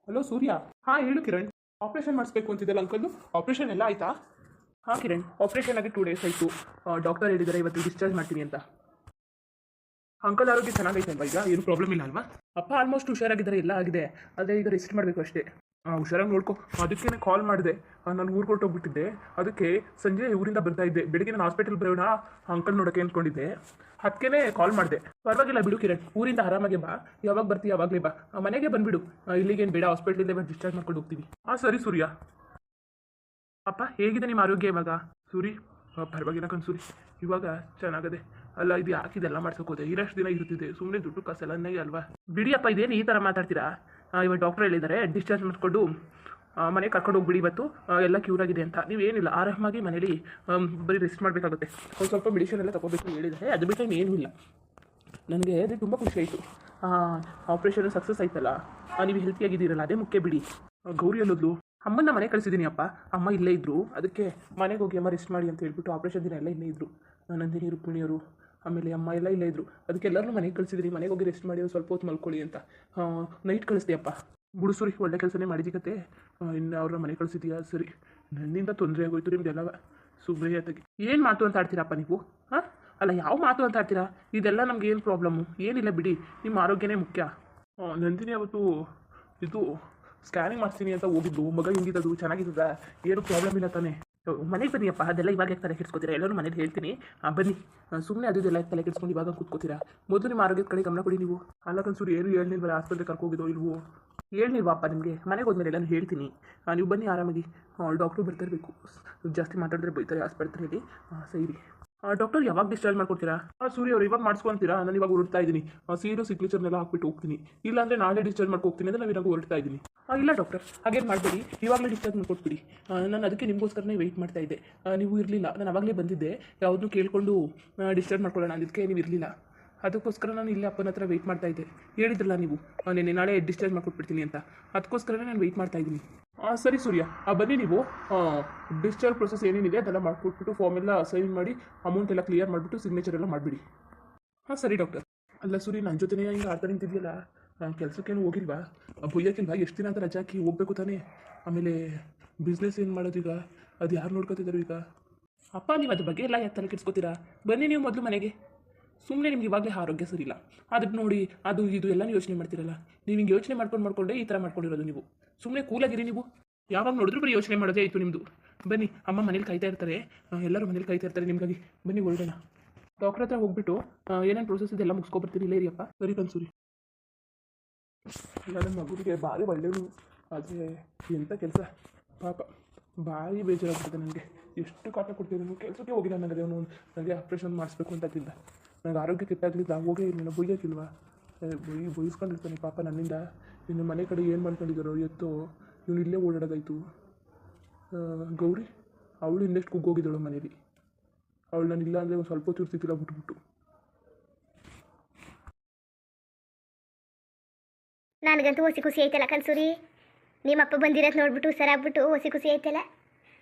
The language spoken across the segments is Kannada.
ಹಲೋ ಸೂರ್ಯ. ಹಾಂ ಹೇಳು ಕಿರಣ್. ಆಪ್ರೇಷನ್ ಮಾಡಿಸ್ಬೇಕು ಅಂತಿದ್ದಲ್ಲ ಅಂಕಲ್ದು, ಆಪ್ರೇಷನ್ ಎಲ್ಲ ಆಯ್ತಾ? ಹಾಂ ಕಿರಣ್, ಆಪ್ರೇಷನ್ ಆಗಿ 2 ಡೇಸ್ ಆಯಿತು. ಡಾಕ್ಟರ್ ಹೇಳಿದ್ದಾರೆ ಇವತ್ತು ಡಿಸ್ಚಾರ್ಜ್ ಮಾಡ್ತೀನಿ ಅಂತ. ಅಂಕಲ್ ಆರೋಗ್ಯ ಚೆನ್ನಾಗೈತೆ ಅಲ್ವಾ ಈಗ? ಏನು ಪ್ರಾಬ್ಲಮ್ ಇಲ್ಲ ಅಲ್ವಾ? ಅಪ್ಪ ಆಲ್ಮೋಸ್ಟ್ ಹುಷಾರಾಗಿದ್ದಾರೆ, ಎಲ್ಲ ಆಗಿದೆ. ಅದೇ ಈಗ ರೆಸ್ಟ್ ಮಾಡಬೇಕು ಅಷ್ಟೇ. ಹುಷಾರಾಗಿ ನೋಡ್ಕೊ. ಅದಕ್ಕೇ ಕಾಲ್ ಮಾಡಿದೆ. ನಾನು ಊರಿಗೆ ಹೊರಟೋಗ್ಬಿಟ್ಟಿದ್ದೆ. ಅದಕ್ಕೆ ಸಂಜೆ ಊರಿಂದ ಬರ್ತಾ ಇದ್ದೆ. ಬೆಳಿಗ್ಗೆ ನಾನು ಹಾಸ್ಪಿಟಲ್ ಬರೋಣ ಅಂಕಲ್ ನೋಡೋಕ್ಕೆ ಅಂದ್ಕೊಂಡಿದ್ದೆ. ಅದಕ್ಕೇ ಕಾಲ್ ಮಾಡಿದೆ. ಪರವಾಗಿಲ್ಲ ಬಿಡು ಕಿರಣ್, ಊರಿಂದ ಆರಾಮಾಗೆ ಬಾ. ಯಾವಾಗ ಬರ್ತೀಯ ಯಾವಾಗಲೇ ಬಾ. ಮನೆಗೆ ಬಂದುಬಿಡು. ಇಲ್ಲಿಗೇನು ಬೇಡ, ಹಾಸ್ಪಿಟ್ಲಿಂದ ಇವಾಗ ಡಿಸ್ಚಾರ್ಜ್ ಮಾಡ್ಕೊಂಡು ಹೋಗ್ತೀವಿ. ಸರಿ ಸೂರ್ಯ. ಅಪ್ಪ ಹೇಗಿದೆ ನಿಮ್ಮ ಆರೋಗ್ಯ ಇವಾಗ? ಸೂರಿ, ಪರವಾಗಿಲ್ಲ ಕಣ್ ಇವಾಗ ಚೆನ್ನಾಗದೆ. ಅಲ್ಲ, ಇದು ಯಾಕಿದೆಲ್ಲ ಮಾಡ್ಸೋಕೋದೆ? ಇರಷ್ಟು ದಿನ ಇರ್ತಿದೆ, ಸುಮ್ಮನೆ ದುಡ್ಡು ಕಾಸೆಲ್ಲನೇ ಅಲ್ವಾ? ಬಿಡಿಯಪ್ಪ, ಇದೇನು ಈ ಥರ ಮಾತಾಡ್ತೀರಾ? ಇವಾಗ ಡಾಕ್ಟರ್ ಹೇಳಿದ್ದಾರೆ ಡಿಸ್ಚಾರ್ಜ್ ಮಾಡಿಕೊಂಡು ಮನೆಗೆ ಕರ್ಕೊಂಡು ಹೋಗ್ಬಿಡಿ ಇವತ್ತು, ಎಲ್ಲ ಕ್ಯೂರ್ ಆಗಿದೆ ಅಂತ. ನೀವೇನಿಲ್ಲ, ಆರಾಮಾಗಿ ಮನೇಲಿ ಬರೀ ರೆಸ್ಟ್ ಮಾಡಬೇಕಾಗುತ್ತೆ. ಒಂದು ಸ್ವಲ್ಪ ಮೆಡಿಸಿನ್ ಎಲ್ಲ ತೊಗೋಬೇಕು ಹೇಳಿದರೆ, ಅದು ಬಿಟ್ಟರೆ ಏನೂ ಇಲ್ಲ. ನನಗೆ ಅದು ತುಂಬ ಖುಷಿ ಆಯಿತು. ಆಪ್ರೇಷನ್ ಸಕ್ಸಸ್ ಆಯ್ತಲ್ಲ, ನೀವು ಹೆಲ್ತಿಯಾಗಿದ್ದೀರಲ್ಲ, ಅದೇ ಮುಖ್ಯ ಬಿಡಿ. ಗೌರಿ ಅನ್ನೋದು ಅಮ್ಮನ ಮನೆ ಕಳಿಸಿದ್ದೀನಿ ಅಪ್ಪ. ಅಮ್ಮ ಇಲ್ಲೇ ಇದ್ದರು, ಅದಕ್ಕೆ ಮನೆಗೆ ಹೋಗಿ ಅಮ್ಮ ರೆಸ್ಟ್ ಮಾಡಿ ಅಂತ ಹೇಳ್ಬಿಟ್ಟು ಆಪ್ರೇಷನ್ ದಿನ ಎಲ್ಲ ಇಲ್ಲೇ ಇದ್ದರು. ನಂದಿನಿ, ರುಕ್ಮಿಣಿಯವರು, ಆಮೇಲೆ ಅಮ್ಮ ಎಲ್ಲ ಇಲ್ಲೇ ಇದ್ದರು. ಅದಕ್ಕೆ ಎಲ್ಲರೂ ಮನೆಗೆ ಕಳಿಸಿದ್ದೀನಿ. ಮನೆಗೆ ಹೋಗಿ ರೆಸ್ಟ್ ಮಾಡಿ ಸ್ವಲ್ಪ ಹೊತ್ತು ಮಲ್ಕೊಳ್ಳಿ ಅಂತ. ನೈಟ್ ಕಳಿಸ್ದೆ ಅಪ್ಪ. ಬುಡುಸುರಿ, ಒಳ್ಳೆ ಕೆಲಸನೇ ಮಾಡಿದಿಕತ್ತೆ. ಇನ್ನು ಅವ್ರನ್ನ ಮನೆ ಕಳಿಸಿದೀಯಾ? ಸರಿ. ನನ್ನಿಂದ ತೊಂದರೆ ಆಗೋಯ್ತು ನಿಮ್ದೆಲ್ಲವ. ಸುಬ್ರಯ್ಯ ತೆಗಿ. ಏನು ಮಾತು ಅಂತ ಆಡ್ತೀರಪ್ಪ ನೀವು? ಅಲ್ಲ, ಯಾವ ಮಾತು ಅಂತ ಆಡ್ತೀರಾ? ಇದೆಲ್ಲ ನಮ್ಗೆ ಏನು ಪ್ರಾಬ್ಲಮ್ಮು? ಏನಿಲ್ಲ ಬಿಡಿ, ನಿಮ್ಮ ಆರೋಗ್ಯನೇ ಮುಖ್ಯ. ನಂದಿನಿ ಅವತ್ತು ಇದು ಸ್ಕ್ಯಾನಿಂಗ್ ಮಾಡ್ತೀನಿ ಅಂತ ಹೋಗಿದ್ದು. ಮಗ ಹಿಂಗಿದ್ದದು ಚೆನ್ನಾಗಿದ್ದದ? ಏನು ಪ್ರಾಬ್ಲಮ್ ಇಲ್ಲ ತಾನೇ? ಮನೆಗೆ ಬನ್ನಿಯಪ್ಪ, ಅದೆಲ್ಲ ಇವಾಗ ತಲೆ ಕೆಡ್ಸ್ಕೊತೀರಾ? ಎಲ್ಲರೂ ಮನೇಲಿ ಹೇಳ್ತೀನಿ. ಬನ್ನಿ. ಸುಮ್ಮನೆ ಅದೆಲ್ಲ ತಲೆ ಕೆಡ್ಸ್ಕೊಂಡು ಇವಾಗ ಕೂತ್ಕೋತೀರಾ? ಮೊದಲು ನಿಮ್ಮ ಆರೋಗ್ಯದ ಕಡೆ ಗಮನ ಕೊಡಿ ನೀವು. ಅಲ್ಲ ಕನ್ಸೂರು, ಏನು ಹೇಳಿಲ್ವಲ್ಲ, ಆಸ್ಪತ್ರೆ ಕರ್ಕೋಗಿದ್ದೋ ಇಲ್ವೋ? ಹೇಳಿಲ್ವಾಪ್ಪ ನಿಮಗೆ? ಮನೆಗೆ ಹೋದ್ಮೇಲೆ ಎಲ್ಲನೂ ಹೇಳ್ತೀನಿ. ನೀವು ಬನ್ನಿ ಆರಾಮಾಗಿ. ಡಾಕ್ಟ್ರು ಬರ್ತಾ ಇರಬೇಕು. ಜಾಸ್ತಿ ಮಾತಾಡಿದ್ರೆ ಬೈತಾರೆ ಆಸ್ಪತ್ರೆಯಲ್ಲಿ. ಸರಿ. ಡಾಕ್ಟರ್ ಯಾವಾಗ ಡಿಸ್ಚಾರ್ಜ್ ಮಾಡ್ಕೊಡ್ತೀರಾ? ಸೂರ್ಯ ಅವರು ಇವಾಗ ಮಾಡಿಸ್ಕೊಂತೀರಾ? ನಾನು ಇವಾಗ ಹೊರಡ್ತಾ ಇದ್ದೀನಿ. ಸೀರು ಸಿಗ್ನೇಚರ್ನೆಲ್ಲ ಹಾಕ್ಬಿಟ್ಟು ಹೋಗ್ತೀನಿ. ಇಲ್ಲಾಂದರೆ ನಾಳೆ ಡಿಸ್ಚಾರ್ಜ್ ಮಾಡ್ಕೊಡ್ತೀನಿ ಅಂದರೆ ನಾವು ಇವಾಗ ಹೊರಡ್ತಾ ಇದ್ದೀನಿ. ಇಲ್ಲ ಡಾಕ್ಟರ್, ಹಾಗೇನು ಮಾಡಬೇಡಿ. ಇವಾಗಲೇ ಡಿಸ್ಚಾರ್ಜ್ ಮಾಡ್ಕೊಟ್ಬಿಡಿ. ನಾನು ಅದಕ್ಕೆ ನಿಮಗೋಸ್ಕರನೇ ವೆಯ್ಟ್ ಮಾಡ್ತಾ ಇದ್ದೆ. ನೀವು ಇರಲಿಲ್ಲ, ನಾನು ಆವಾಗಲೇ ಬಂದಿದ್ದೆ. ಯಾವುದನ್ನು ಕೇಳಿಕೊಂಡು ಡಿಸ್ಚಾರ್ಜ್ ಮಾಡ್ಕೊಳ್ಳೋಣ ಅದಕ್ಕೆ ನೀವು ಇರಲಿಲ್ಲ. ಅದಕ್ಕೋಸ್ಕರ ನಾನು ಇಲ್ಲೇ ಅಪ್ಪನ ಹತ್ರ ವೆಯ್ಟ್ ಮಾಡ್ತಾ ಇದ್ದೆ. ಹೇಳಿದ್ರಲ್ಲ ನೀವು ನೆನ್ನೆ ನಾಳೆ ಡಿಸ್ಚಾರ್ಜ್ ಮಾಡ್ಕೊಟ್ಬಿಡ್ತೀನಿ ಅಂತ. ಅದಕ್ಕೋಸ್ಕರನೇ ನಾನು ವೆಯ್ಟ್ ಮಾಡ್ತಾ ಇದ್ದೀನಿ. ಸರಿ ಸೂರ್ಯ, ಬನ್ನಿ ನೀವು. ಡಿಸ್ಚಾರ್ಜ್ ಪ್ರೊಸೆಸ್ ಏನೇನಿದೆ ಅದೆಲ್ಲ ಮಾಡಿಕೊಟ್ಬಿಟ್ಟು ಫಾರ್ಮ್ ಎಲ್ಲ ಸೈನ್ ಮಾಡಿ ಅಮೌಂಟ್ ಎಲ್ಲ ಕ್ಲಿಯರ್ ಮಾಡಿಬಿಟ್ಟು ಸಿಗ್ನೇಚರ್ ಎಲ್ಲ ಮಾಡಿಬಿಡಿ. ಸರಿ ಡಾಕ್ಟರ್. ಅಲ್ಲ ಸೂರ್ಯ, ನನ್ನ ಜೊತೆನೇ ಹಿಂಗೆ ಆಡ್ತಾ ನಿಂತಿದೆಯಲ್ಲ, ಕೆಲಸಕ್ಕೇನು ಹೋಗಿಲ್ವಾ? ಬೊಯ್ಯೋಕ್ಕಿಲ್ವಾ? ಎಷ್ಟು ದಿನ ಅಂತ ರಜೆ ಹಾಕಿ ಹೋಗ್ಬೇಕು ತಾನೇ? ಆಮೇಲೆ ಬಿಸ್ನೆಸ್ ಏನು ಮಾಡೋದೀಗ? ಅದು ಯಾರು ನೋಡ್ಕೊತಿದ್ದಾರೆ ಈಗ? ಅಪ್ಪ, ನೀವು ಅದ್ರ ಬಗ್ಗೆ ಎಲ್ಲ ಯಾಕೆ ತಲೆ ಕೆಡ್ಸ್ಕೊತೀರಾ? ಬನ್ನಿ ನೀವು ಮೊದಲು ಮನೆಗೆ. ಸುಮ್ಮನೆ ನಿಮ್ಗೆ ಇವಾಗಲೇ ಆರೋಗ್ಯ ಸರಿಯಿಲ್ಲ, ಅದಕ್ಕೆ ನೋಡಿ ಅದು ಇದು ಎಲ್ಲ ಯೋಚನೆ ಮಾಡ್ತೀರಲ್ಲ. ನೀವು ಹಿಂಗೆ ಯೋಚನೆ ಮಾಡ್ಕೊಂಡೇ ಈ ಥರ ಮಾಡ್ಕೊಂಡಿರೋದು. ನೀವು ಸುಮ್ಮನೆ ಕೂಲಾಗಿರಿ. ನೀವು ಯಾವಾಗ ನೋಡಿದ್ರು ಬರೀ ಯೋಚನೆ ಮಾಡೋದೇ ಆಯಿತು ನಿಮ್ಮದು. ಬನ್ನಿ, ಅಮ್ಮ ಮನೇಲಿ ಕಾಯ್ತಾ ಇರ್ತಾರೆ, ಎಲ್ಲರೂ ಮನೇಲಿ ಕಾಯ್ತಾ ಇರ್ತಾರೆ ನಿಮಗಾಗಿ. ಬನ್ನಿ ಹೊರಡೋಣ. ಡಾಕ್ಟ್ರ್ ಹತ್ರ ಹೋಗ್ಬಿಟ್ಟು ಏನೇನು ಪ್ರೊಸೆಸ್ ಇದೆಲ್ಲ ಮುಗಿಸ್ಕೊಬರ್ತೀನಿ. ಇಲ್ಲೇ ಇರಿಯಪ್ಪ. ಸರಿ ಕನ್ಸೂರಿ. ನನ್ನ ಮಗುವಿಗೆ ಭಾರಿ ಒಳ್ಳೆಯದು, ಆದರೆ ಎಂಥ ಕೆಲಸ ಪಾಪ. ಭಾರಿ ಬೇಜಾರಾಗ್ತದೆ ನನಗೆ. ಎಷ್ಟು ಕಾಟ ಕೊಡ್ತಿದ್ದೀನಿ. ಕೆಲಸಕ್ಕೆ ಹೋಗಿಲ್ಲ ನನಗೆ. ಅವನು ನನಗೆ ಆಪ್ರೇಷನ್ ಮಾಡಿಸ್ಬೇಕು ಅಂತ ತಿಂದ. ನನಗೆ ಆರೋಗ್ಯ ಕೆಟ್ಟಾಗಲಿಲ್ಲ, ಹೋಗೇ ಇರಲಿಲ್ಲ. ಬೊಯ್ಯೋಕ್ಕಿಲ್ವಾ? ಬೊಯ್ಸ್ಕೊಂಡಿರ್ತಾನೆ ಪಾಪ ನನ್ನಿಂದ. ಇನ್ನು ಮನೆ ಕಡೆ ಏನು ಮಾಡ್ಕೊಂಡಿದ್ದಾರೋ ಎತ್ತೋ, ಇವನು ಇಲ್ಲೇ ಓಡಾಡೋದಾಯಿತು. ಗೌರಿ ಅವಳು ಇನ್ನೆಷ್ಟು ಕುಗ್ಗೋಗಿದ್ದಾಳು ಮನೇಲಿ. ಅವಳು ನಾನು ಇಲ್ಲ ಅಂದರೆ ಒಂದು ಸ್ವಲ್ಪ ಹೊತ್ತು ಇರ್ತಿದ್ದಿಲ್ಲ ಬಿಟ್ಬಿಟ್ಟು. ನನಗಂತೂ ಹೊಸಿ ಖುಷಿ ಐತಲ್ಲ ಕನ್ಸೂರಿ. ನಿಮ್ಮಪ್ಪ ಬಂದಿರೋದು ನೋಡ್ಬಿಟ್ಟು ಹುಷಾರಾಗ್ಬಿಟ್ಟು ಹೊಸಿ ಖುಷಿ ಐತಲ್ಲ.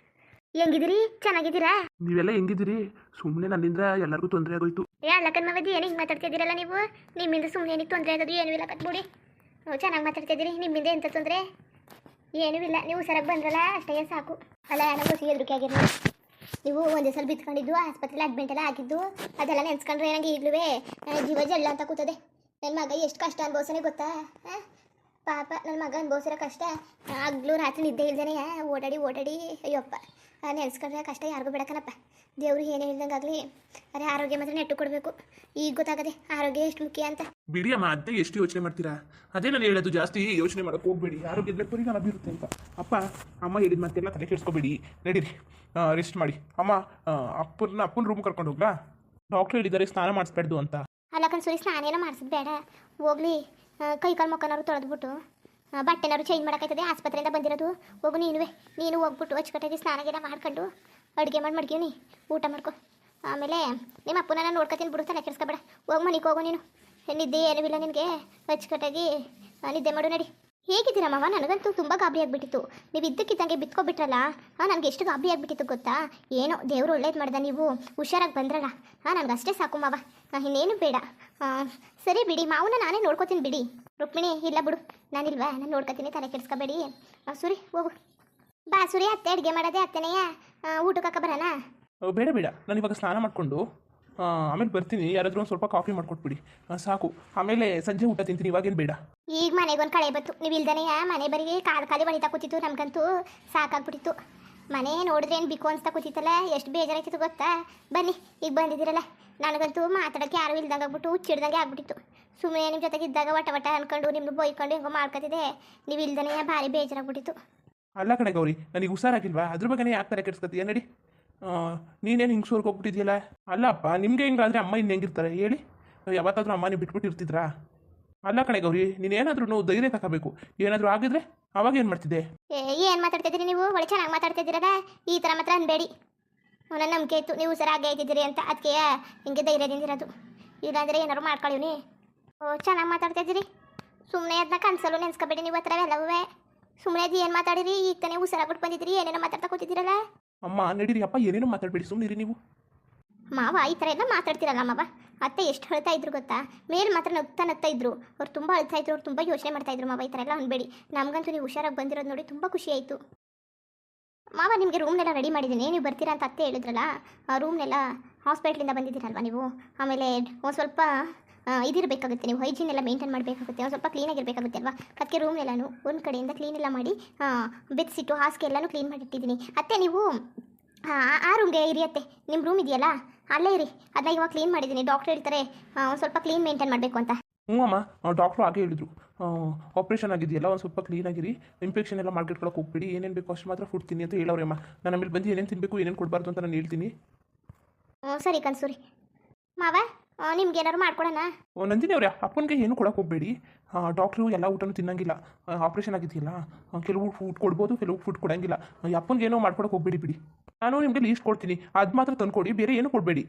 ಹೆಂಗಿದ್ದೀರಿ? ಚೆನ್ನಾಗಿದ್ದೀರಾ? ನೀವೆಲ್ಲ ಹೆಂಗಿದ್ದೀರಿ? ಸುಮ್ಮನೆ ನನ್ನಿಂದ ಎಲ್ಲರಿಗೂ ತೊಂದರೆ ಆಗೋಯ್ತು. ಅಲ್ಲಕ್ಕನ್ ಮವದಿ ಏನು ಹಿಂಗೆ ಮಾತಾಡ್ತಿದ್ದೀರಲ್ಲ ನೀವು? ನಿಮ್ಮಿಂದ ಸುಮ್ಮನೆ ಏನಿಗೆ ತೊಂದರೆ ಆಗೋದು? ಏನೂ ಇಲ್ಲ ಕಟ್ಬಿಡಿ. ಚೆನ್ನಾಗಿ ಮಾತಾಡ್ತಿದ್ದೀರಿ. ನಿಮ್ಮಿಂದ ಎಂಥ ತೊಂದರೆ ಏನೂ ಇಲ್ಲ. ನೀವು ಹುಷಾರಾಗಿ ಬಂದ್ರಲ್ಲ ಅಷ್ಟೇ ಸಾಕು. ಅಲ್ಲ, ನಾವು ಹೊಸಿ ಹೆದರಿಕೆ ಆಗಿರಲಿಲ್ಲ. ನೀವು ಒಂದೇ ಸಲ ಬಿತ್ಕೊಂಡಿದ್ದು, ಆಸ್ಪತ್ರೆಲಿ ಅಡ್ಮಿಟ್ ಎಲ್ಲ ಆಗಿದ್ದು, ಅದೆಲ್ಲ ನೆನ್ಸ್ಕೊಂಡ್ರೆ ನನಗೆ ಈಗಲೂ ಜೀವ ಜಲ್ಲ ಅಂತ ಕೂತದೆ. ನನ್ನ ಮಗ ಎಷ್ಟು ಕಷ್ಟ ಅನ್ಭವಿಸನೆ ಗೊತ್ತಾ? ಪಾಪ ನನ್ನ ಮಗ ಅನ್ಭವಿಸಿರೋ ಕಷ್ಟ. ಆಗ್ಲೂ ರಾತ್ರಿ ನಿದ್ದೆ ಇಲ್ದೇನೆ ಓಡಾಡಿ ಅಯ್ಯಪ್ಪ, ನೆನ್ಸ್ಕೊಂಡ್ರೆ ಕಷ್ಟ ಯಾರಿಗೂ ಬಿಡಕನಪ್ಪ. ದೇವ್ರು ಏನು ಹೇಳ್ದಂಗಾಗಲಿ, ಅರೆ ಆರೋಗ್ಯ ಮಾತ್ರ ನೆಟ್ಟು ಕೊಡಬೇಕು. ಈಗ ಗೊತ್ತಾಗದೆ ಆರೋಗ್ಯ ಎಷ್ಟು ಮುಖ್ಯ ಅಂತ. ಬಿಡಿ ಅಮ್ಮ, ಅದೇ ಎಷ್ಟು ಯೋಚನೆ ಮಾಡ್ತೀರಾ? ಅದೇ ನಾನು ಹೇಳೋದು, ಜಾಸ್ತಿ ಯೋಚನೆ ಮಾಡೋಕೆ ಹೋಗ್ಬೇಡಿ. ಆರೋಗ್ಯದ ಪರಿಣಾಮ ಬೀರುತ್ತೆ ಅಂತ. ಅಪ್ಪ ಅಮ್ಮ ಹೇಳಿದ ಮತ್ತೆಲ್ಲ ತಲೆ ಕೆಡಿಸ್ಕೋಬೇಡಿ. ನಡೀರಿ, ರೆಸ್ಟ್ ಮಾಡಿ. ಅಮ್ಮ, ಅಪ್ಪನ ರೂಮ್ ಕರ್ಕೊಂಡು ಹೋಗ್ಲಾ? ಡಾಕ್ಟ್ರು ಹೇಳಿದ್ದಾರೆ ಸ್ನಾನ ಮಾಡಿಸ್ಬೇಡ್ದು ಅಂತ. ಅಲ್ಲ ಕನ್ಸೂರಿ, ಸ್ನಾನ ಏನೋ ಮಾಡಿಸೋದು ಬೇಡ. ಹೋಗ್ಲಿ, ಕೈ ಕಾಲು ಮುಖನಾರು ತೊಳೆದ್ಬಿಟ್ಟು ಬಟ್ಟೆನಾರು ಚೇಂಜ್ ಮಾಡೋಕ್ಕಾಯ್ತದೆ. ಆಸ್ಪತ್ರೆಯಿಂದ ಬಂದಿರೋದು. ಹೋಗು ನೀನು ಹೋಗ್ಬಿಟ್ಟು ಅಚ್ಚುಕಟ್ಟಾಗಿ ಸ್ನಾನಗೆಲ್ಲ ಮಾಡ್ಕೊಂಡು ಅಡುಗೆ ಮಾಡಿ ಮಡ್ಗೀನಿ, ಊಟ ಮಾಡ್ಕೊ. ಆಮೇಲೆ ನಿಮ್ಮ ಅಪ್ಪನ ನೋಡ್ಕೊತೀನಿ ಬಿಡು, ತಲೆ ಕೆಡಿಸ್ಕೊಬೇಡ. ಹೋಗಿ ಮನೆಗೆ ಹೋಗು ನೀನು. ನಿದ್ದೆ ಏನೂ ಇಲ್ಲ ನಿನಗೆ, ಅಚ್ಚುಕಟ್ಟಾಗಿ ನಿದ್ದೆ ಮಾಡು. ನಡಿ. ಹೇಗಿದ್ದೀರಾ ಮಾವ? ನನಗಂತೂ ತುಂಬ ಗಾಬರಿ ಆಗಿಬಿಟ್ಟಿತ್ತು. ನೀವು ಇದ್ದಕ್ಕಿದ್ದಂಗೆ ಬಿತ್ಕೊಬಿಟ್ರಲ್ಲ. ನನಗೆ ಎಷ್ಟು ಗಾಬರಿ ಆಗಿಬಿಟ್ಟಿತ್ತು ಗೊತ್ತಾ? ಏನೋ ದೇವರು ಒಳ್ಳೇದು ಮಾಡ್ದ, ನೀವು ಹುಷಾರಾಗಿ ಬಂದ್ರಲ್ಲ. ನನಗೆ ಅಷ್ಟೇ ಸಾಕು ಮಾವ, ಇನ್ನೇನು ಬೇಡ. ಸರಿ ಬಿಡಿ, ಮಾವನ ನಾನೇ ನೋಡ್ಕೋತೀನಿ ಬಿಡಿ. ರುಕ್ಮಿಣಿ, ಇಲ್ಲ ಬಿಡು, ನಾನಿಲ್ವಾ, ನಾನು ನೋಡ್ಕೊತೀನಿ, ತಲೆ ಕೆಡಿಸ್ಕೋಬೇಡಿ. ಸುರಿ ಹೋಗು. ಬಾ ಸುರಿ, ಅತ್ತೆ ಅಡುಗೆ ಮಾಡೋದೇ ಅತ್ತೆನೆಯ. ಊಟಕ್ಕೆ ಹಾಕ ಬರೋಣ? ಬೇಡ ಬೇಡ, ನಾನು ಇವಾಗ ಸ್ನಾನ ಮಾಡಿಕೊಂಡು ಆಮೇಲೆ ಬರ್ತೀನಿ. ಯಾರಾದರೂ ಒಂದು ಸ್ವಲ್ಪ ಕಾಫಿ ಮಾಡಿಕೊಟ್ಬಿಡಿ, ಸಾಕು. ಆಮೇಲೆ ಸಂಜೆ ಊಟ ತಿಂತೀನಿ, ಇವಾಗೇನು ಬೇಡ. ಈಗ ಮನೆಗೊಂದು ಕಳೆ ಬತ್ತು, ನೀವು ಇಲ್ದನೆಯ ಮನೆ ಬರೀ ಖಾಲಿ ಬಳಿತಾ ಕೂತಿತ್ತು. ನಮ್ಗಂತೂ ಸಾಕಾಗ್ಬಿಟ್ಟಿತ್ತು. ಮನೆ ನೋಡಿದ್ರೆ ಏನು ಬಿಕ್ಕು ಅನ್ಸ್ತಾ ಕೂತಿತ್ತಲ್ಲ, ಎಷ್ಟು ಬೇಜಾರಾಯ್ತಿತ್ತು ಗೊತ್ತಾ? ಬನ್ನಿ, ಈಗ ಬಂದಿದ್ದೀರಲ್ಲ. ನನಗಂತೂ ಮಾತಾಡೋಕ್ಕೆ ಯಾರೂ ಇಲ್ದಂಗೆ ಆಗ್ಬಿಟ್ಟು ಹುಚ್ಚಿಡ್ದಂಗೆ ಆಗ್ಬಿಟ್ಟಿತ್ತು. ಸುಮ್ಮನೆ ನಿಮ್ಮ ಜೊತೆಗೆ ಇದ್ದಾಗ ವಟ ಅನ್ಕೊಂಡು ನಿಮ್ಮನ್ನು ಬೈಕೊಂಡು ಹೆಂಗೋ ಮಾಡ್ಕೊತಿದ್ದೆ. ನೀವು ಇಲ್ದನೆಯ ಭಾರಿ ಬೇಜಾರಾಗ್ಬಿಟ್ಟಿತ್ತು. ಅಲ್ಲ ಕಡೆ ಗೌರಿ, ನನಗೆ ಹುಷಾರಾಗಿಲ್ವಾ? ಅದ್ರ ಬಗ್ಗೆ ಯಾಕೆ ತರ ಕೆಡ್ಸ್ಕೊತೀಯ? ನಡಿ, ನೀನೇನು ಹಿಂಗೆ ಸೋರ್ಗೆ ಹೋಗ್ಬಿಟ್ಟಿದ್ಯಲ್ಲ. ಅಲ್ಲಪ್ಪ, ನಿಮಗೆ ಹಿಂಗಾದ್ರೆ ಅಮ್ಮ ಇನ್ನು ಹೆಂಗಿರ್ತಾರೆ ಹೇಳಿ? ಯಾವತ್ತಾದ್ರೂ ಅಮ್ಮ ನೀವು ಬಿಟ್ಬಿಟ್ಟಿರ್ತಿದ್ರಾ? ಅಲ್ಲ ಕಣೆ ಗೌರಿ, ನೀನೇನಾದ್ರೂ ಧೈರ್ಯ ತಗೋಬೇಕು. ಏನಾದರೂ ಆಗಿದ್ರೆ ಅವಾಗ ಏನು ಮಾಡ್ತಿದ್ದೆ? ಏನು ಮಾತಾಡ್ತಿದ್ದೀರಿ ನೀವು? ಒಳ್ಳೆ ಚೆನ್ನಾಗಿ ಮಾತಾಡ್ತಿದ್ದೀರಲ್ಲ, ಈ ಥರ ಮಾತ್ರ ಅನ್ಬೇಡಿ. ನನ್ನ ನಂಬಿಕೆ ಇತ್ತು ನೀವು ಸರಿಯಾಗಿ ಆಯ್ತಿದ್ದೀರಿ ಅಂತ, ಅದಕ್ಕೆ ಹಿಂಗೆ ಧೈರ್ಯದಿಂದಿರೋದು. ಇಲ್ಲಾಂದರೆ ಏನಾದ್ರು ಮಾಡ್ಕೊಳ್ಳೀನಿ. ಚೆನ್ನಾಗಿ ಮಾತಾಡ್ತಿದ್ದೀರಿ. ಸುಮ್ಮನೆ ಅದನ್ನ ಕನ್ಸಲ್ಲೂ ನೆನ್ಸ್ಕೊಬೇಡಿ ನೀವು ಹತ್ರ ಎಲ್ಲವೇ. ಸುಮ್ಮನೆ ಅದು ಏನು ಮಾತಾಡಿರಿ? ಈಗ ತಾನೇ ಹುಷಾರಾಗ್ಬಿಟ್ಟು ಬಂದಿದ್ದೀರಿ, ಏನೇನೋ ಮಾತಾಡ್ತಾ ಕೂತಿದ್ದೀರಲ್ಲ. ಅಮ್ಮ ನಡೀರಿ ಅಪ್ಪ, ಏನೇನೋ ಮಾತಾಡಬೇಡಿ, ಸುಮ್ಮನಿರಿ ನೀವು. ಮಾವ ಈ ಥರ ಎಲ್ಲ ಮಾತಾಡ್ತಿರಲ್ಲ ಮಾವ. ಅತ್ತೆ ಎಷ್ಟು ಅಳ್ತಾ ಇದ್ರು ಗೊತ್ತಾ? ಮೇಲೆ ಮಾತ್ರ ನಗ್ತಾ ಇದ್ರು. ಅವ್ರು ತುಂಬ ಅಳ್ತಾ ಇದ್ರು, ಅವ್ರು ತುಂಬ ಯೋಚನೆ ಮಾಡ್ತಾ ಇದ್ರು. ಮಾವ ಈ ಥರ ಎಲ್ಲ ಅನ್ಬೇಡಿ. ನಮಗಂತೂ ನೀವು ಹುಷಾರಾಗಿ ಬಂದಿರೋದು ನೋಡಿ ತುಂಬ ಖುಷಿ ಆಯಿತು. ಮಾವ ನಿಮಗೆ ರೂಮ್ನೆಲ್ಲ ರೆಡಿ ಮಾಡಿದ್ದೀನಿ, ನೀವು ಬರ್ತೀರಾ ಅಂತ ಅತ್ತೆ ಹೇಳಿದ್ರಲ್ಲ. ಆ ರೂಮ್ನೆಲ್ಲ ಹಾಸ್ಪಿಟ್ಲಿಂದ ಬಂದಿದ್ದೀರಲ್ವ ನೀವು. ಆಮೇಲೆ ಒಂದು ಸ್ವಲ್ಪ ಇದಿರಬೇಕಾಗುತ್ತೆ, ನೀವು ಹೈಜೀನ್ ಎಲ್ಲ ಮೇಂಟೈನ್ ಮಾಡಬೇಕಾಗುತ್ತೆ, ಒಂದು ಸ್ವಲ್ಪ ಕ್ಲೀನಾಗಿರಬೇಕಾಗುತ್ತೆ ಅಲ್ವಾ. ಅದಕ್ಕೆ ರೂಮ್ನೆಲ್ಲನೂ ಒಂದು ಕಡೆಯಿಂದ ಕ್ಲೀನ್ ಎಲ್ಲ ಮಾಡಿ ಬೆಡ್ಸಿಟ್ಟು ಹಾಸಿಗೆ ಎಲ್ಲನೂ ಕ್ಲೀನ್ ಮಾಡಿಟ್ಟಿದ್ದೀನಿ. ಅತ್ತೆ ನೀವು ಆ ರೂಮ್ಗೆ ಇರಿ ಅತ್ತೆ. ನಿಮ್ಮ ರೂಮ್ ಇದೆಯಲ್ಲ ಅಲ್ಲೇ ಇರಿ, ಅದನ್ನ ಇವಾಗ ಕ್ಲೀನ್ ಮಾಡಿದ್ದೀನಿ. ಡಾಕ್ಟರ್ ಹೇಳ್ತಾರೆ ಒಂದು ಸ್ವಲ್ಪ ಕ್ಲೀನ್ ಮೇಂಟೈನ್ ಮಾಡಬೇಕು ಅಂತ. ಹ್ಞೂ ಅಮ್ಮ, ಡಾಕ್ಟ್ರು ಹಾಗೆ ಹೇಳಿದ್ರು. ಆಪ್ರೇಷನ್ ಆಗಿದೆಯಲ್ಲ, ಒಂದು ಸ್ವಲ್ಪ ಕ್ಲೀನಾಗಿರಿ, ಇನ್ಫೆಕ್ಷನ್ ಎಲ್ಲ ಮಾಡ್ಕೊಳಕ್ಕೆ ಹೋಗ್ಬಿಡಿ, ಏನೇನು ಬೇಕು ಅಷ್ಟು ಮಾತ್ರ ಫುಡ್ ತಿನ್ನಿ ಅಂತ ಹೇಳವ್ರೆ ಅಮ್ಮ. ನಾನು ಆಮೇಲೆ ಬಂದು ಏನೇನು ತಿನ್ನಬೇಕು ಏನೇನು ಕೊಡಬಾರ್ದು ಅಂತ ನಾನು ಹೇಳ್ತೀನಿ. ಸರಿ ಕನ್ಸೂರಿ. ಮಾವ ನಿಮ್ಗೆ ಏನಾದ್ರು ಮಾಡ್ಕೊಡೋಣ? ನಂದಿನಿ ಅವರೇ, ಅಪ್ಪನಿಗೆ ಏನು ಕೊಡೋಕೆ ಹೋಗಬೇಡಿ. ಡಾಕ್ಟ್ರು ಎಲ್ಲ ಊಟನೂ ತಿನ್ನಂಗಿಲ್ಲ, ಆಪ್ರೇಷನ್ ಆಗಿದೆಯಲ್ಲ. ಕೆಲವು ಫುಡ್ ಕೊಡ್ಬೋದು, ಕೆಲವು ಫುಡ್ ಕೊಡೋಂಗಿಲ್ಲ. ಅಪ್ಪನಿಗೆ ಏನೋ ಮಾಡ್ಕೊಡೋಕೆ ಹೋಗಬೇಡಿ ಬಿಡಿ. ನಾನು ನಿಮಗೆ ಲೀಸ್ಟ್ ಕೊಡ್ತೀನಿ, ಅದು ಮಾತ್ರ ತಂದುಕೊಡಿ, ಬೇರೆ ಏನು ಕೊಡಬೇಡಿ.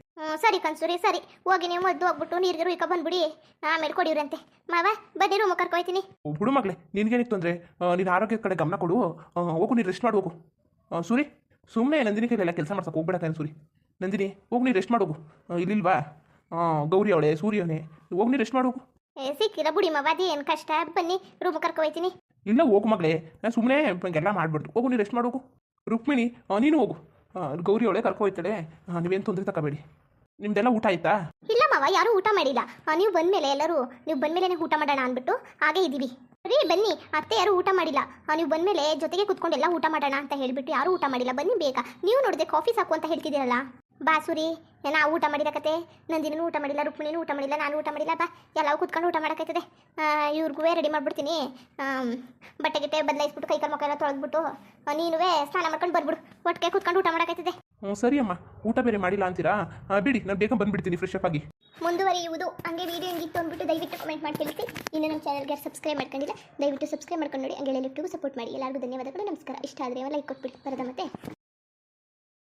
ಸರಿ ಕನ್ಸೂರಿ, ಸರಿ. ಹೋಗಿ ನೀವು ಮದ್ದು ಹೋಗ್ಬಿಟ್ಟು ನೀರಿಗೆ ಇಕ್ಕ ಬಂದ್ಬಿಡಿ, ಆಮೇಲೆ ಕೊಡಿವ್ರಂತೆ. ಮಾವ ಬನ್ನಿ, ರೂಮ್ ಕರ್ಕೊಯ್ತೀನಿ. ಬಿಡು ಮಗಳೇ, ನಿನ್ಗೇನಿತ್ತು ತೊಂದರೆ? ನೀನು ಆರೋಗ್ಯದ ಕಡೆ ಗಮನ ಕೊಡು. ಹೋಗು, ನೀನು ರೆಸ್ಟ್ ಮಾಡಿ ಹೋಗು. ಸೂರಿ, ಸುಮ್ಮನೆ ನಂದಿನಿ ಕೈಲೆಲ್ಲ ಕೆಲಸ ಮಾಡ್ಸಕ್ಕೆ ಹೋಗ್ಬೇಡ ಸೂರಿ. ನಂದಿನಿ ಹೋಗಿ ನೀನು ರೆಸ್ಟ್ ಮಾಡೋಗು. ಇಲ್ಲಿಲ್ವಾ ಗೌರಿ ಅವಳೆ, ಸೂರ್ಯವನೇ, ಹೋಗಿ ನೀನು ರೆಸ್ಟ್ ಮಾಡೋಗು. ಸಿಕ್ಕಿಲ್ಲ ಬಿಡಿ ಮಾವ, ಅದು ಏನು ಕಷ್ಟ. ಬನ್ನಿ ರೂಮ್ ಕರ್ಕೊಯ್ತೀನಿ. ಇಲ್ಲ ಹೋಗು ಮಗಳೇ, ನಾನು ಸುಮ್ಮನೆ ಎಲ್ಲ ಮಾಡ್ಬಾರ್ದು. ಹೋಗು ನೀನು ರೆಸ್ಟ್ ಮಾಡೋಗು. ರುಕ್ಮಿಣಿ ನೀನು ಹೋಗು, ಗೌರಿ ಅವಳೆ ಕರ್ಕೊಯ್ತಾಳೆ. ನೀವೇನು ತೊಂದರೆ ತಗೋಬೇಡಿ. ನಿಮ್ದೆಲ್ಲ ಊಟ ಆಯ್ತಾ? ಇಲ್ಲ ಮಾವ, ಯಾರೂ ಊಟ ಮಾಡಿಲ್ಲ. ನೀವು ಬಂದಮೇಲೆ ಎಲ್ಲರೂ ನೀವು ಬಂದಮೇಲೆ ಊಟ ಮಾಡೋಣ ಅಂದ್ಬಿಟ್ಟು ಹಾಗೆ ಇದ್ದೀವಿ. ರೀ ಬನ್ನಿ, ಅತ್ತೆ ಯಾರು ಊಟ ಮಾಡಿಲ್ಲ. ನೀವು ಬಂದಮೇಲೆ ಜೊತೆಗೆ ಕುತ್ಕೊಂಡೆಲ್ಲ ಊಟ ಮಾಡೋಣ ಅಂತ ಹೇಳಿಬಿಟ್ಟು ಯಾರೂ ಊಟ ಮಾಡಿಲ್ಲ. ಬನ್ನಿ ಬೇಗ. ನೀವು ನೋಡಿದೆ ಕಾಫಿ ಸಾಕು ಅಂತ ಹೇಳ್ತಿದ್ದೀರಲ್ಲ. ಬಾಸುರಿ, ನಾವು ಊಟ ಮಾಡಿದ ಕತೆ. ನಂದಿನೂ ಊಟ ಮಾಡಿಲ್ಲ, ರುಕ್ಮಿಣಿನೂ ಊಟ ಮಾಡಿಲ್ಲ, ನಾನು ಊಟ ಮಾಡಿಲ್ಲ. ಬಾ, ಎಲ್ಲವೂ ಕುತ್ಕೊಂಡು ಊಟ ಮಾಡೋಕ್ಕಾಯ್ತದೆ. ಇವ್ರಿಗೂ ರೆಡಿ ಮಾಡಿಬಿಡ್ತೀನಿ. ಬಟ್ಟೆ ಗಿಟ್ಟೆ ಬದಲಾಯಿಸ್ಬಿಟ್ಟು ಕೈ ಕಾಲು ಮುಖ ಎಲ್ಲ ತೊಳೆದ್ಬಿಟ್ಟು ನೀನುವೇ ಸ್ನಾನ ಮಾಡ್ಕೊಂಡು ಬರ್ಬಿಡು. ಒಟ್ಟಿಗೆ ಕುತ್ಕೊಂಡು ಊಟ ಮಾಡೋಕ್ಕಾಯ್ತದೆ. ಹ್ಞೂ ಸರಿ ಅಮ್ಮ, ಊಟ ಬೇರೆ ಮಾಡಿಲ್ಲ ಅಂತೀರಾ? ಬಿಡಿ, ನಾನು ಬೇಗ ಬಂದುಬಿಡ್ತೀನಿ ಫ್ರೆಶ್ ಅಪ್ ಆಗಿ. ಮುಂದುವರಿಯುವುದು. ಹಂಗೆ ವೀಡಿಯೋ ಹೆಂಗಿತ್ತು ಅಂದ್ಬಿಟ್ಟು ದಯವಿಟ್ಟು ಕಮೆಂಟ್ ಮಾಡಿ ತಿಳಿಸಿ. ಇನ್ನು ನಮ್ಮ ಚಾನಲ್ಗೆ ಸಬ್ಸ್ಕ್ರೈಬ್ ಮಾಡ್ಕೊಂಡಿಲ್ಲ, ದಯವಿಟ್ಟು ಸಬ್ಸ್ಕ್ರೈಬ್ ಮಾಡ್ಕೊಂಡು ನೋಡಿ. ಹಂಗೆ ಎಲ್ಲರಿಗೂ ಸಪೋರ್ಟ್ ಮಾಡಿ. ಎಲ್ಲರಿಗೂ ಧನ್ಯವಾದಗಳು, ನಮಸ್ಕಾರ. ಇಷ್ಟ ಆದರೆ ಲೈಕ್ ಕೊಟ್ಬಿಡಿ. ಬರದ ಮತ್ತೆ